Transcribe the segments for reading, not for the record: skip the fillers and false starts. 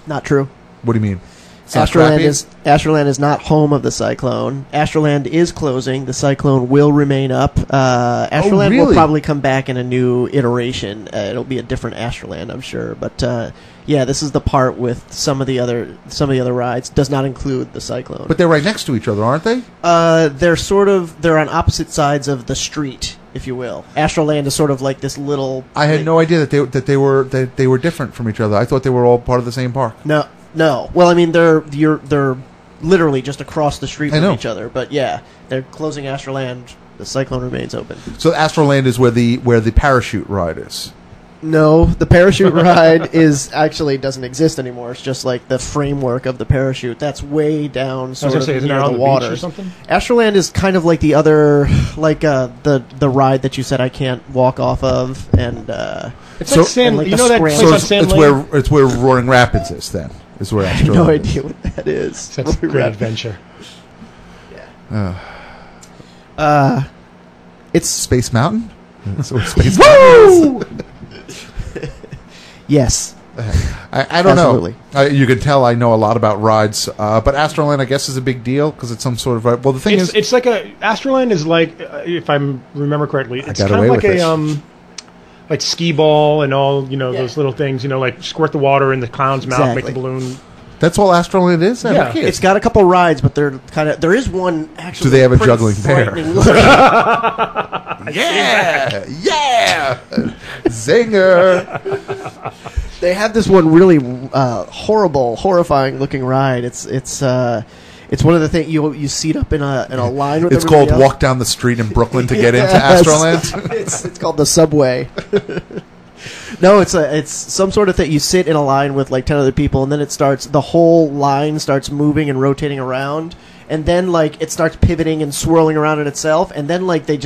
Not true. What do you mean? Astroland is not home of the Cyclone. Astroland is closing. The Cyclone will remain up. Astroland will probably come back in a new iteration. It'll be a different Astroland, I'm sure. But yeah, this is the part with some of the other rides. Does not include the Cyclone. But they're right next to each other, aren't they? They're on opposite sides of the street, if you will. Astroland is sort of like this little. I had no idea that they were different from each other. I thought they were all part of the same park. No. Well, I mean, they're literally just across the street from each other. But yeah, they're closing Astroland. The Cyclone remains open. So Astroland is where the parachute ride is. No, the parachute ride doesn't exist anymore. It's just like the framework of the parachute. That's way down sort of near the water. Astroland is kind of like the other, like the ride that you said I can't walk off of, and it's like Sand. Like you know that place on Sand Lane? It's where Roaring Rapids is. Then is where Astroland. I have no idea what that is. That's a great adventure. Yeah. It's Space Mountain. So Space Mountain. Yes. I don't Absolutely. know. You can tell I know a lot about rides, but Astroland, I guess, is a big deal because it's some sort of. Well, the thing is, it's like Astroland is like, if I remember correctly, it's kind of like like skee ball and all those little things, like squirt the water in the clown's mouth, make the balloon. That's all Astroland is? Yeah. It's got a couple rides, but they're there is one actually. Do they have a juggling bear? Yeah! Zinger! They have this one really horrifying looking ride. It's one of the things you seat up in a line with. It's called Walk Down the Street in Brooklyn to get into Astroland. It's called the Subway. No, it's some sort of thing. You sit in a line with like 10 other people, and then the whole line starts moving and rotating around, and then like it starts pivoting and swirling around in itself, and then like they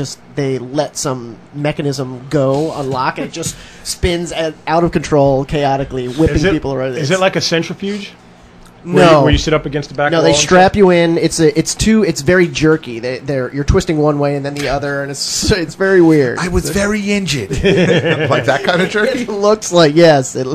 let some mechanism unlock, and it just spins out of control chaotically, whipping people around. Is it like a centrifuge? No, where you sit up against the back. No, wall they strap you in. It's very jerky. You're twisting one way and then the other, and it's very weird. I was very injured, like that kind of jerky. It looks like yes. It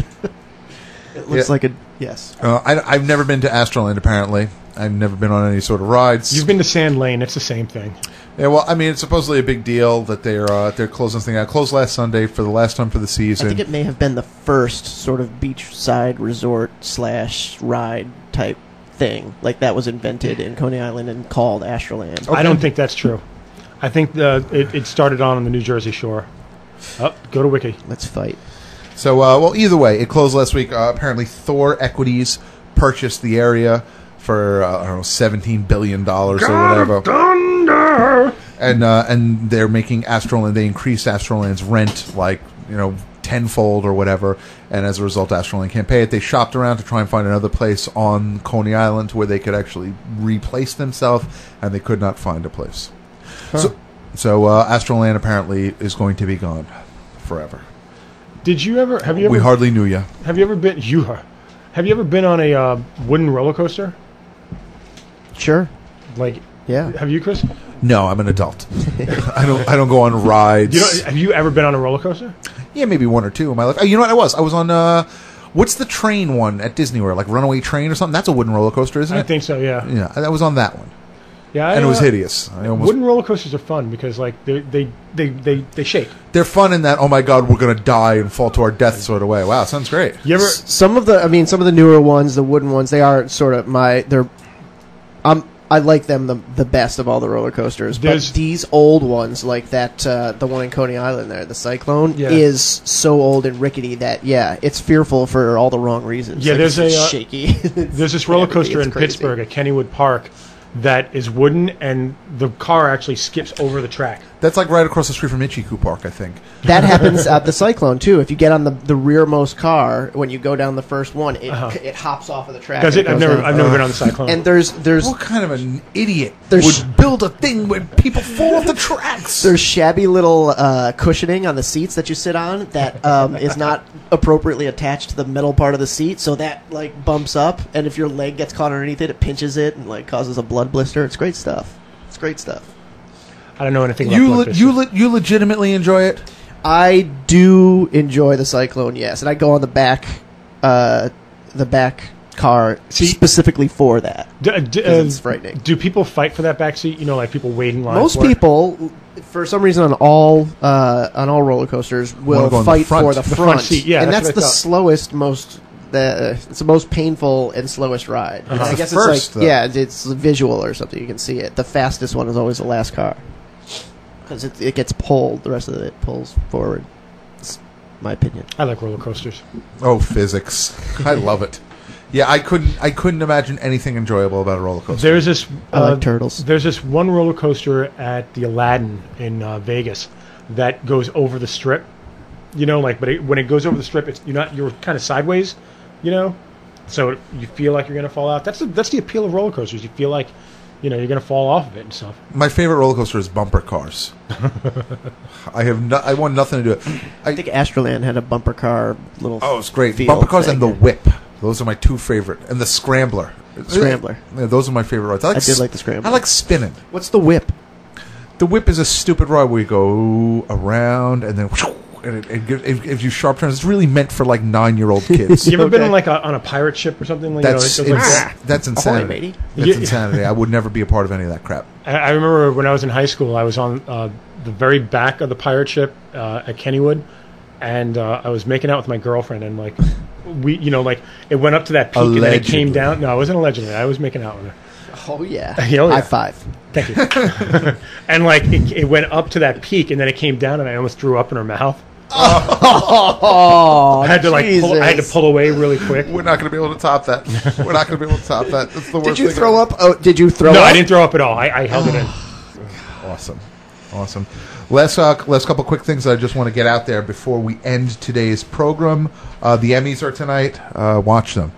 looks like a yes. I've never been to Astroland. Apparently, I've never been on any sort of rides. You've been to Sand Lane. It's the same thing. Yeah, well, I mean, it's supposedly a big deal that they're closing this thing out. Closed last Sunday for the last time for the season. I think it may have been the first sort of beachside resort / ride type thing. Like that was invented in Coney Island and called Astroland. Okay. I don't think that's true. I think it started on the New Jersey shore. Oh, go to Wiki. Let's fight. So, well, either way, it closed last week. Apparently, Thor Equities purchased the area for I don't know, $17 billion or whatever. Thunder! And they're making Astroland. They increased Astroland's rent like tenfold or whatever. And as a result, Astroland can't pay it. They shopped around to try and find another place on Coney Island where they could actually replace themselves, and they could not find a place. Huh. So Astroland apparently is going to be gone forever. Have you ever? We hardly knew you. Have you ever been? Have you ever been on a wooden roller coaster? Sure. Yeah. Have you, Chris? No, I'm an adult. I don't go on rides. Have you ever been on a roller coaster? Yeah, maybe one or two in my life. Oh, you know what? I was on what's the train one at Disney World, like Runaway Train or something? That's a wooden roller coaster, isn't it? I think so. Yeah. Yeah, I was on that one. Yeah, and it was hideous. Wooden roller coasters are fun because like they shake. They're fun in that, oh my god, we're gonna die and fall to our death sort of way. Wow, sounds great. You ever some of the newer ones, the wooden ones, they are sort of I like them the best of all the roller coasters. But these old ones, like that, the one in Coney Island there, the Cyclone, is so old and rickety that, it's fearful for all the wrong reasons. Yeah, like there's shaky. There's this roller coaster in Pittsburgh at Kennywood Park that is wooden, and the car actually skips over the track. That's like right across the street from Ichiku Park, I think. That happens at the Cyclone, too. If you get on the rearmost car, when you go down the first one, it hops off of the track. Does it? I've never been on the Cyclone. And there's what kind of an idiot would build a thing where people fall off the tracks? There's shabby little cushioning on the seats that you sit on that is not appropriately attached to the middle part of the seat, so that like bumps up, and if your leg gets caught underneath it, it pinches it and like causes a blood blister. It's great stuff. I don't know anything about you legitimately enjoy it? I do enjoy the Cyclone, yes. And I go on the back the back car specifically for that. It's frightening. Do people fight for that back seat? You know, like people wait in line. Most people, for some reason, on all roller coasters, will fight for the front seat. Yeah, and that's the slowest, it's the most painful and slowest ride. I guess it's like it's visual or something. You can see it. The fastest one is always the last car because it gets pulled. The rest of it pulls forward. It's my opinion. I like roller coasters. Oh, physics! I love it. Yeah, I couldn't imagine anything enjoyable about a roller coaster. There's this. I like turtles. There's this one roller coaster at the Aladdin in Vegas that goes over the strip. You know, like, but when it goes over the strip, you're kind of sideways. You know, so you feel like you're going to fall out. That's the appeal of roller coasters. You feel like, you're going to fall off of it and stuff. My favorite roller coaster is bumper cars. I want nothing to do with it. I think Astroland had a bumper car little. Oh, it's great. Bumper cars and the Whip. Those are my two favorite. And the Scrambler. Scrambler. Yeah, those are my favorite rides. I did like the Scrambler. I like spinning. What's the Whip? The Whip is a stupid ride where you go around and then... And it gives you sharp turns. It's really meant for like 9-year-old kids. You ever been on a pirate ship or something? Like, that's insanity. That's insanity. I would never be a part of any of that crap. I remember when I was in high school, I was on the very back of the pirate ship at Kennywood, and I was making out with my girlfriend, and like it went up to that peak allegedly. And then it came down. No, it wasn't allegedly. I was making out with her. Oh yeah. High five. Thank you. And like it went up to that peak, and then it came down, and I almost threw up in her mouth. Oh, I had to pull away really quick. We're not going to be able to top that. We're not going to be able to top that. That's the worst. Did you throw up? Oh, did you throw up? No, I didn't throw up at all. I held it in. Awesome. Last couple quick things I just want to get out there before we end today's program. The Emmys are tonight. Watch them.